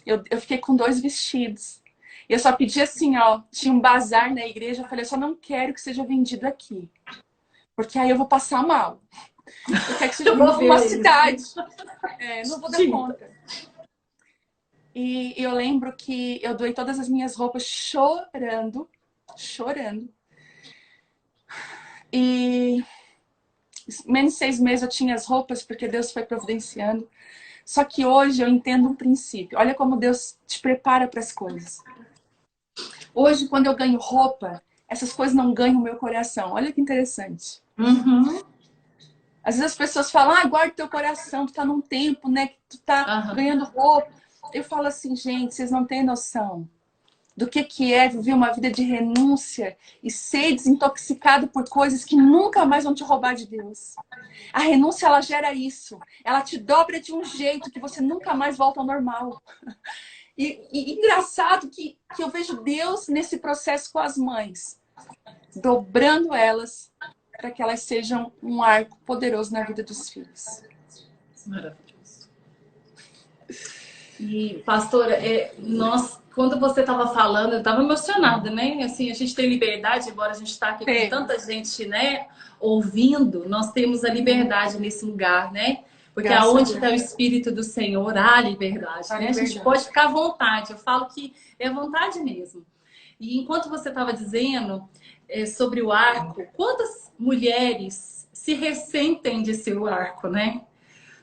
Eu fiquei com 2 vestidos. Eu só pedi assim, ó, tinha um bazar na igreja, eu falei, eu só não quero que seja vendido aqui. Porque aí eu vou passar mal. Eu quero que seja vendido numa cidade. Não vou dar conta. E eu lembro que eu doei todas as minhas roupas chorando. E menos de 6 meses eu tinha as roupas, porque Deus foi providenciando. Só que hoje eu entendo um princípio. Olha como Deus te prepara para as coisas. Hoje, quando eu ganho roupa, essas coisas não ganham o meu coração. Olha que interessante. Uhum. Às vezes as pessoas falam, guarda teu coração, tu tá num tempo, né, que tu tá ganhando roupa. Eu falo assim, gente, vocês não têm noção do que é viver uma vida de renúncia e ser desintoxicado por coisas que nunca mais vão te roubar de Deus. A renúncia, ela gera isso. Ela te dobra de um jeito que você nunca mais volta ao normal. E engraçado que eu vejo Deus nesse processo com as mães, dobrando elas para que elas sejam um arco poderoso na vida dos filhos. Maravilhoso. E, pastora, quando você estava falando, eu estava emocionada, né? Assim, a gente tem liberdade, embora a gente está aqui com tanta gente, né, ouvindo, nós temos a liberdade nesse lugar, né? Porque aonde está o Espírito do Senhor, há liberdade, né? A gente pode ficar à vontade. Eu falo que é vontade mesmo. E enquanto você estava dizendo sobre o arco, quantas mulheres se ressentem de ser o arco, né?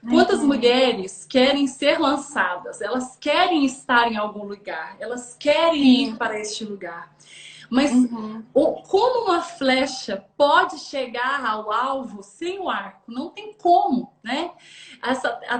Quantas mulheres querem ser lançadas? Elas querem estar em algum lugar. Elas querem ir para este lugar. Mas como uma flecha pode chegar ao alvo sem o arco? Não tem como, né?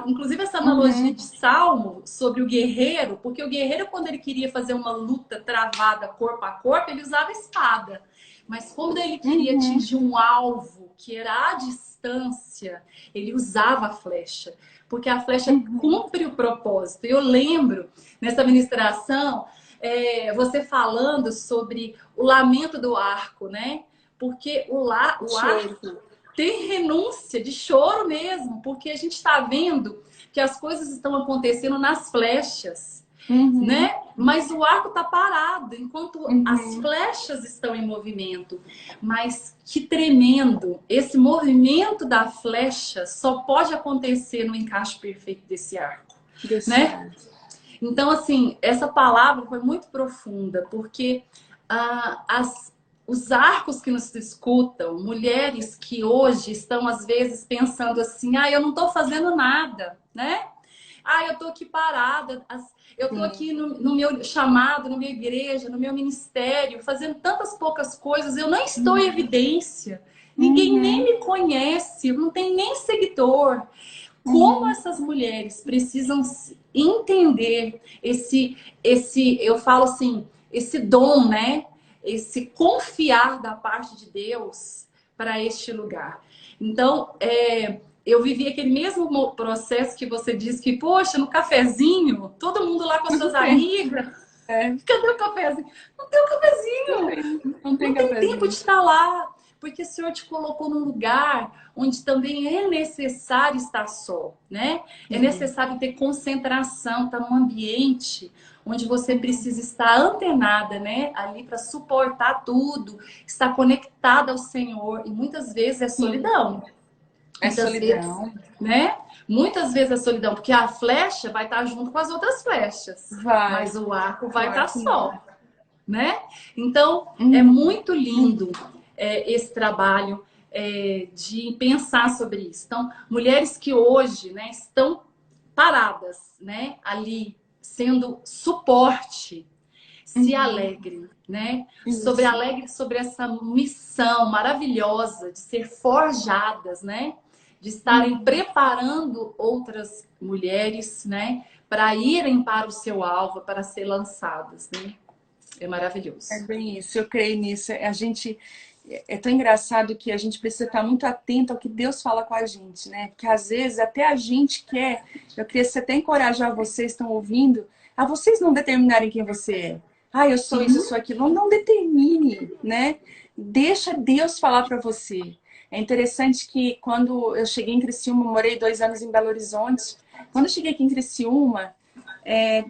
Inclusive essa analogia de Salmo sobre o guerreiro, porque o guerreiro, quando ele queria fazer uma luta travada corpo a corpo, ele usava espada. Mas quando ele queria atingir um alvo que era a distância, ele usava a flecha. Porque a flecha cumpre o propósito. Eu lembro, nessa ministração, você falando sobre o lamento do arco, né? Porque o arco tem renúncia de choro mesmo, porque a gente está vendo que as coisas estão acontecendo nas flechas, né? Mas o arco está parado, enquanto as flechas estão em movimento. Mas que tremendo! Esse movimento da flecha só pode acontecer no encaixe perfeito desse arco, né? Então, assim, essa palavra foi muito profunda, porque os arcos que nos escutam, mulheres que hoje estão, às vezes, pensando assim, eu não estou fazendo nada, né? Eu estou aqui parada, eu estou aqui no meu chamado, na minha igreja, no meu ministério, fazendo tantas poucas coisas, eu não estou em evidência, ninguém nem me conhece, não tem nem seguidor. Como essas mulheres precisam entender eu falo assim, esse dom, né? Esse confiar da parte de Deus para este lugar. Então, eu vivi aquele mesmo processo que você disse que, poxa, no cafezinho, todo mundo lá com as suas amigas. Cadê o cafezinho? Não tem o cafezinho. Não tem tempo de estar lá. Porque o Senhor te colocou num lugar onde também é necessário estar só, né? É necessário ter concentração, estar num ambiente onde você precisa estar antenada, né? Ali para suportar tudo, estar conectada ao Senhor. E muitas vezes é solidão. Solidão. Né? Muitas vezes é solidão, porque a flecha vai estar junto com as outras flechas. Mas o arco vai estar só, né? Então, é muito lindo esse trabalho de pensar sobre isso. Então, mulheres que hoje, né, estão paradas, né, ali, sendo suporte, se alegrem, né? Alegre sobre essa missão maravilhosa de ser forjadas, né? De estarem preparando outras mulheres, né? Para irem para o seu alvo, para ser lançadas, né? É maravilhoso. É bem isso, eu creio nisso. É tão engraçado que a gente precisa estar muito atento ao que Deus fala com a gente, né? Porque às vezes até a gente quer, eu queria até encorajar vocês que estão ouvindo, a vocês não determinarem quem você é. Eu sou isso, eu sou aquilo. Não determine, né? Deixa Deus falar para você. É interessante que quando eu cheguei em Criciúma, morei 2 anos em Belo Horizonte. Quando eu cheguei aqui em Criciúma,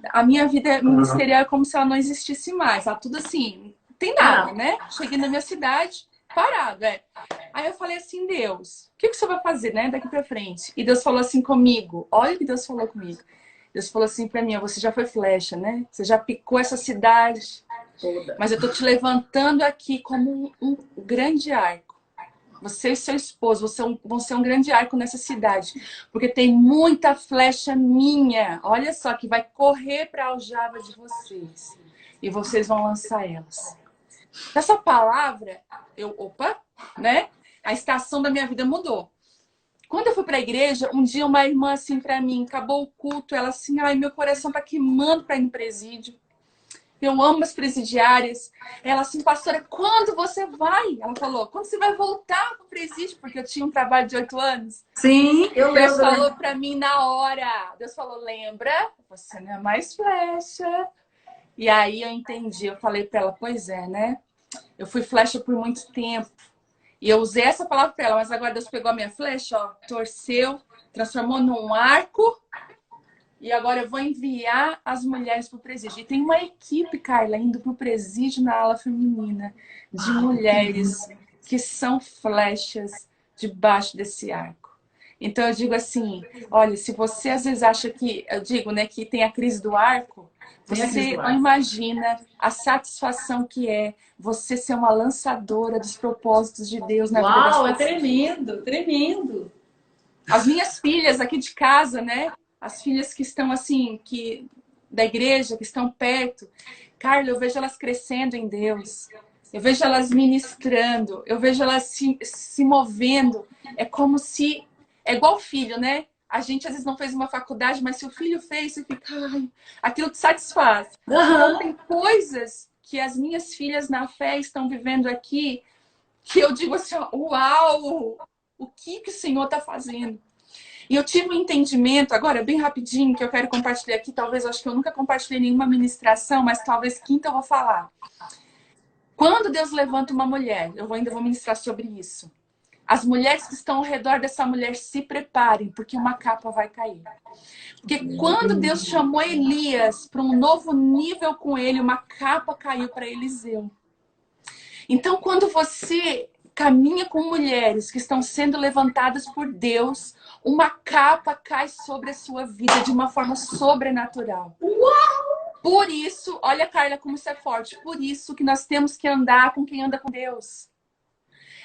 a minha vida ministerial é como se ela não existisse mais. Tá tudo assim, não tem nada, né? Cheguei na minha cidade, parado, Aí eu falei assim, Deus, o que você vai fazer, né? Daqui pra frente. E Deus falou assim comigo. Olha o que Deus falou comigo. Deus falou assim pra mim, você já foi flecha, né? Você já picou essa cidade toda. Mas eu tô te levantando aqui como um grande arco. Você e seu esposo vão ser um grande arco nessa cidade. Porque tem muita flecha minha. Olha só, que vai correr para a aljava de vocês. E vocês vão lançar elas. Essa palavra, opa, né? A estação da minha vida mudou. Quando eu fui para a igreja, um dia uma irmã assim para mim, acabou o culto, ela assim, ai, meu coração tá queimando para ir no presídio. Eu amo as presidiárias. Ela assim, pastora, quando você vai? Ela falou, quando você vai voltar pro presídio? Porque eu tinha um trabalho de 8 anos. Sim, eu Deus lembro. falou para mim na hora. Deus falou, lembra? Você não é mais flecha. E aí eu entendi. Eu falei para ela, pois é, né? Eu fui flecha por muito tempo. E eu usei essa palavra para ela, mas agora Deus pegou a minha flecha, ó, torceu, transformou num arco. E agora eu vou enviar as mulheres para o presídio. E tem uma equipe, Carla, indo para o presídio na ala feminina, de mulheres que são flechas debaixo desse arco. Então eu digo assim, olha, se você às vezes acha que, eu digo, né, que tem a crise do arco, você não imagina a satisfação que é você ser uma lançadora dos propósitos de Deus na vida das pessoas. Uau, é tremendo, tremendo. As minhas filhas aqui de casa, né? As filhas que estão assim, da igreja, que estão perto. Carla, eu vejo elas crescendo em Deus. Eu vejo elas ministrando. Eu vejo elas se movendo. É como se... É igual filho, né? A gente às vezes não fez uma faculdade, mas se o filho fez, você fica... Ai, aquilo te satisfaz. Então, tem coisas que as minhas filhas na fé estão vivendo aqui que eu digo assim, uau! O que o Senhor está fazendo? E eu tive um entendimento, agora bem rapidinho, que eu quero compartilhar aqui. Talvez, acho que eu nunca compartilhei nenhuma ministração, mas talvez quinta eu vou falar. Quando Deus levanta uma mulher, eu ainda vou ministrar sobre isso. As mulheres que estão ao redor dessa mulher se preparem, porque uma capa vai cair. Porque quando Deus chamou Elias para um novo nível com ele, uma capa caiu para Eliseu. Então, quando você caminha com mulheres que estão sendo levantadas por Deus, uma capa cai sobre a sua vida de uma forma sobrenatural. Uau! Por isso, olha, Carla, como isso é forte. Por isso que nós temos que andar com quem anda com Deus.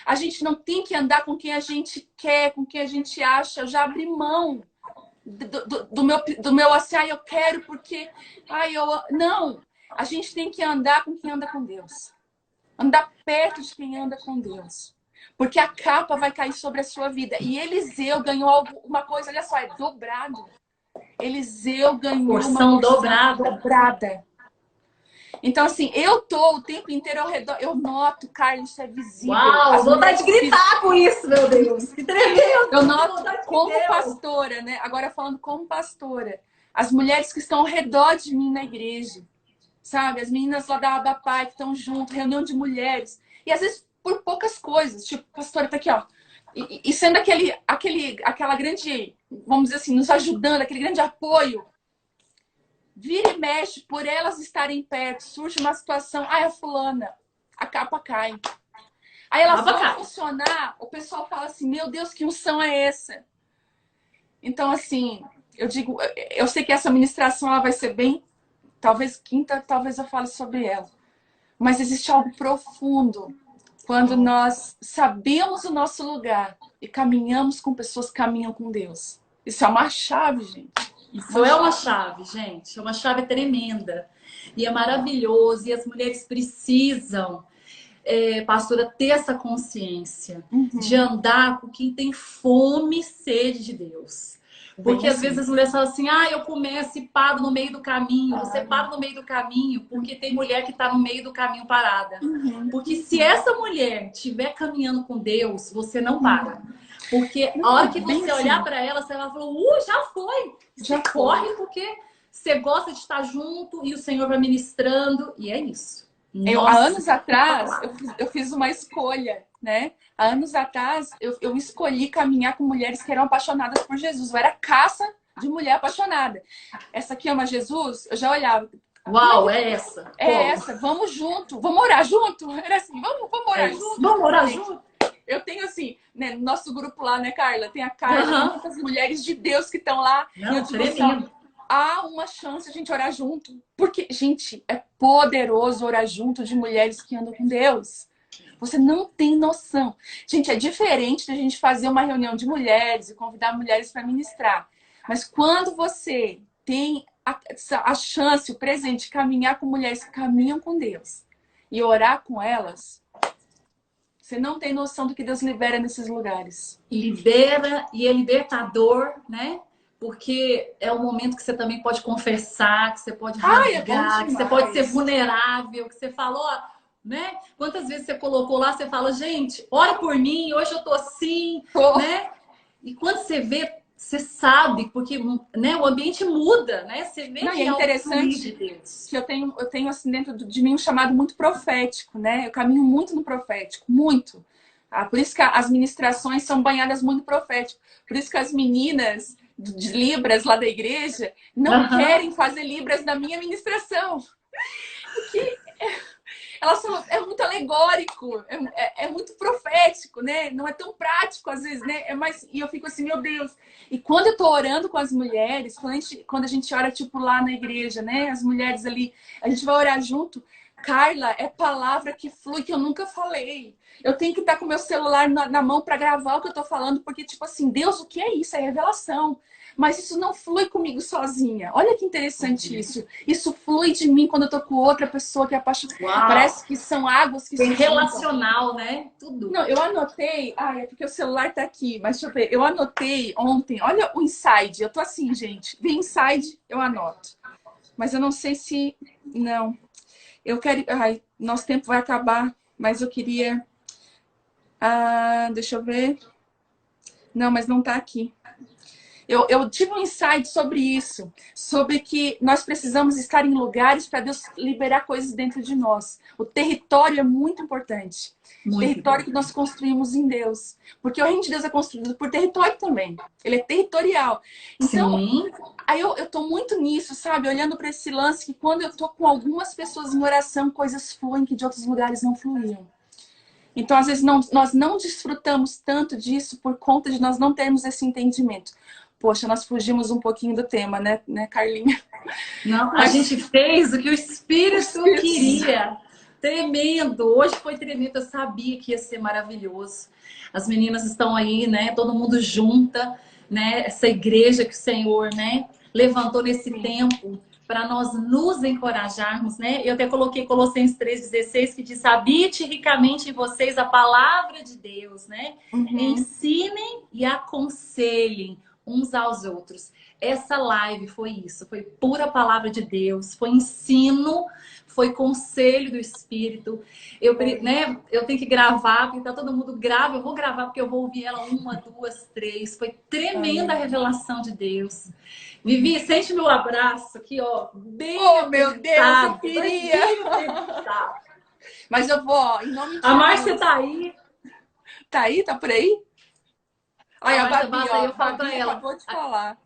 A gente não tem que andar com quem a gente quer, com quem a gente acha. Eu já abri mão do meu assim, eu quero porque... Não, a gente tem que andar com quem anda com Deus. Andar perto de quem anda com Deus. Porque a capa vai cair sobre a sua vida. E Eliseu ganhou uma coisa, olha só, é dobrado. Eliseu ganhou uma porção dobrada. Então, assim, eu tô o tempo inteiro ao redor. Eu noto, Carlos, isso é visível. Uau, vontade de gritar com isso, meu Deus. Que tremendo. Eu noto como pastora, né? Agora falando como pastora. As mulheres que estão ao redor de mim na igreja. Sabe? As meninas lá da Abapai que estão junto, reunião de mulheres. E às vezes por poucas coisas. Tipo, pastora, tá aqui, ó. E sendo aquela grande, vamos dizer assim, nos ajudando, aquele grande apoio. Vira e mexe, por elas estarem perto, surge uma situação, a fulana, a capa cai. Aí elas vão funcionar, o pessoal fala assim, meu Deus, que unção é essa? Então, assim, eu digo, eu sei que essa ministração ela vai ser bem, talvez quinta, talvez eu fale sobre ela. Mas existe algo profundo quando nós sabemos o nosso lugar e caminhamos com pessoas que caminham com Deus. Isso é uma chave, gente. Isso é uma chave, gente. É uma chave tremenda. E é maravilhoso. E as mulheres precisam, pastora, ter essa consciência de andar com quem tem fome e sede de Deus. Porque às vezes as mulheres falam assim, eu começo e paro no meio do caminho. Você para no meio do caminho porque tem mulher que está no meio do caminho parada. Porque se essa mulher estiver caminhando com Deus, você não para. Porque a hora que você olhar para ela, você vai falar, já foi. Já corre porque você gosta de estar junto e o Senhor vai ministrando. E é isso. Há anos atrás, eu fiz uma escolha, né? Há anos atrás, eu escolhi caminhar com mulheres que eram apaixonadas por Jesus. Eu era caça de mulher apaixonada. Essa aqui ama Jesus? Eu já olhava. Uau, é essa. Essa. Vamos junto. Vamos orar junto? Era assim, vamos orar junto. Vamos orar junto. Eu tenho assim, né, no nosso grupo lá, né, Carla? Tem a Carla, muitas mulheres de Deus que estão lá. Não, eu digo assim, há uma chance de a gente orar junto. Porque, gente, é poderoso orar junto de mulheres que andam com Deus. Você não tem noção. Gente, é diferente da gente fazer uma reunião de mulheres e convidar mulheres para ministrar. Mas quando você tem a chance, o presente de caminhar com mulheres que caminham com Deus e orar com elas, você não tem noção do que Deus libera nesses lugares. Libera e é libertador, né? Porque é o momento que você também pode confessar, que você pode rasgar, que você pode ser vulnerável, que você fala, ó, né? Quantas vezes você colocou lá, você fala, gente, ora por mim, hoje eu tô assim, né? E quando você vê, você sabe, porque, né, o ambiente muda, né? Você vê que é interessante de Deus. Que eu tenho assim dentro de mim um chamado muito profético, né? Eu caminho muito no profético, muito. Por isso que as ministrações são banhadas muito profético. Por isso que as meninas de Libras lá da igreja não querem fazer Libras na minha ministração. Porque é muito alegórico, é muito profético, né? Não é tão prático às vezes, né? E eu fico assim, meu Deus. E quando eu tô orando com as mulheres, quando a gente ora tipo lá na igreja, né? As mulheres ali, a gente vai orar junto. Carla, é palavra que flui que eu nunca falei. Eu tenho que estar com meu celular na mão para gravar o que eu tô falando, porque tipo assim, Deus, o que é isso? É revelação. Mas isso não flui comigo sozinha. Olha que interessante isso. Isso flui de mim quando eu tô com outra pessoa que é apaixonada. Parece que são águas que se relacional, né? Tudo. Não, eu anotei. É porque o celular tá aqui. Mas deixa eu ver. Eu anotei ontem. Olha o inside. Eu tô assim, gente. Vem inside, eu anoto. Mas eu não sei se... Não. Eu quero... Nosso tempo vai acabar. Mas eu queria... deixa eu ver. Não, mas não tá aqui. Eu tive um insight sobre isso, sobre que nós precisamos estar em lugares para Deus liberar coisas dentro de nós. O território é muito importante. O território que nós construímos em Deus. Porque o reino de Deus é construído por território também. Ele é territorial. Então, aí eu tô muito nisso, sabe? Olhando para esse lance que quando eu tô com algumas pessoas em oração, coisas fluem que de outros lugares não fluíam. Então, às vezes, nós não desfrutamos tanto disso por conta de nós não termos esse entendimento. Poxa, nós fugimos um pouquinho do tema, né Carlinha? Não, a gente fez o que o Espírito queria. Tremendo. Hoje foi tremendo. Eu sabia que ia ser maravilhoso. As meninas estão aí, né? Todo mundo junta, né? Essa igreja que o Senhor, né? Levantou nesse tempo para nós nos encorajarmos, né? Eu até coloquei Colossenses 3,16 que diz: habite ricamente em vocês a palavra de Deus, né? Ensinem e aconselhem uns aos outros. Essa live foi isso, foi pura palavra de Deus, foi ensino, foi conselho do Espírito. Eu tenho que gravar, porque tá todo mundo grava, eu vou gravar porque eu vou ouvir ela 1, 2, 3. Foi tremenda a revelação de Deus. Vivi, sente meu abraço aqui, ó. Bem meu Deus, eu queria. Mas eu vou, ó, em nome de a Márcia tá aí. Tá aí? Tá por aí? Olha, a Babi, ó, eu falo pra ela. Acabou de falar.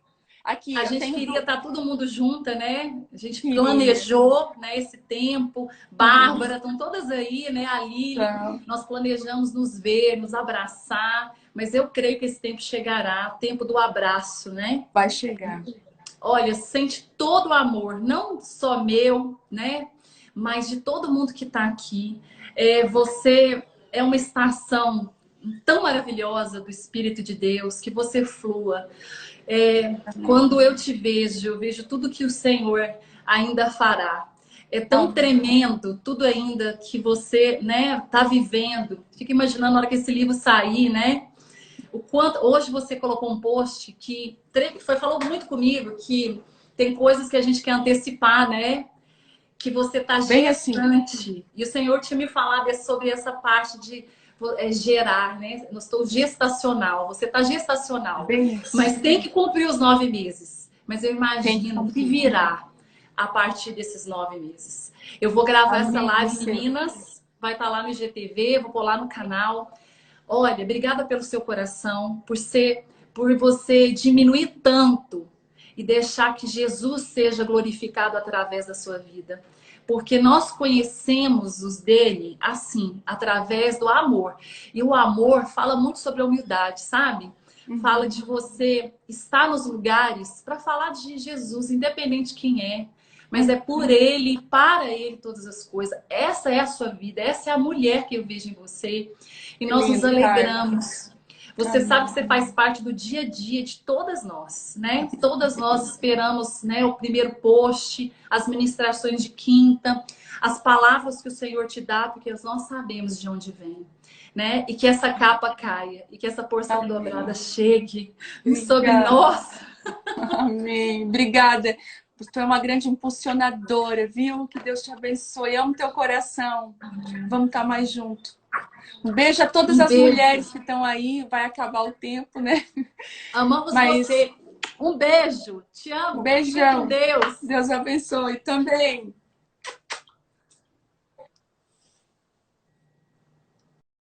Aqui, a gente queria estar todo mundo junta, né? A gente queria. Planejou, né, esse tempo. Bárbara, estão todas aí, né? A Lili. Nós planejamos nos ver, nos abraçar. Mas eu creio que esse tempo chegará, o tempo do abraço, né? Vai chegar. Olha, sente todo o amor, não só meu, né? Mas de todo mundo que está aqui. Você é uma estação tão maravilhosa do Espírito de Deus, que você flua. Quando eu te vejo, eu vejo tudo que o Senhor ainda fará. É tão tremendo tudo ainda que você, né, tá vivendo. Fica imaginando na hora que esse livro sair, né? O quanto hoje você colocou um post que falou muito comigo, que tem coisas que a gente quer antecipar, né? Que você tá gestante. Assim. E o Senhor tinha me falado sobre essa parte de gerar, né? Eu estou gestacional, você está gestacional. Mas tem que cumprir os 9 meses. Mas eu imagino que virá a partir desses 9 meses. Eu vou gravar essa live, meninas. Vai estar lá no IGTV, vou pôr lá no canal. Olha, obrigada pelo seu coração, por você diminuir tanto e deixar que Jesus seja glorificado através da sua vida. Porque nós conhecemos os dele assim, através do amor. E o amor fala muito sobre a humildade, sabe? Fala de você estar nos lugares para falar de Jesus, independente de quem é. mas é por Ele, para Ele todas as coisas. Essa é a sua vida, essa é a mulher que eu vejo em você. E Que nós nos lindo, Carla. alegramos. Você Amém. sabe que você faz parte do dia a dia de todas nós, né? Todas nós esperamos, né, o primeiro post, as ministrações de quinta, as palavras que o Senhor te dá, porque nós sabemos de onde vem, né? E que essa capa caia, e que essa porção Amém. dobrada chegue sobre Obrigada. nós. Amém. Obrigada. Você é uma grande impulsionadora, viu? Que Deus te abençoe. Amo teu coração. Vamos estar mais junto. Um beijo a todas Um as beijo. mulheres que estão aí. Vai acabar o tempo, né? Amamos Mas você. Um beijo. Te amo. beijão. Fica com Deus. Deus abençoe também.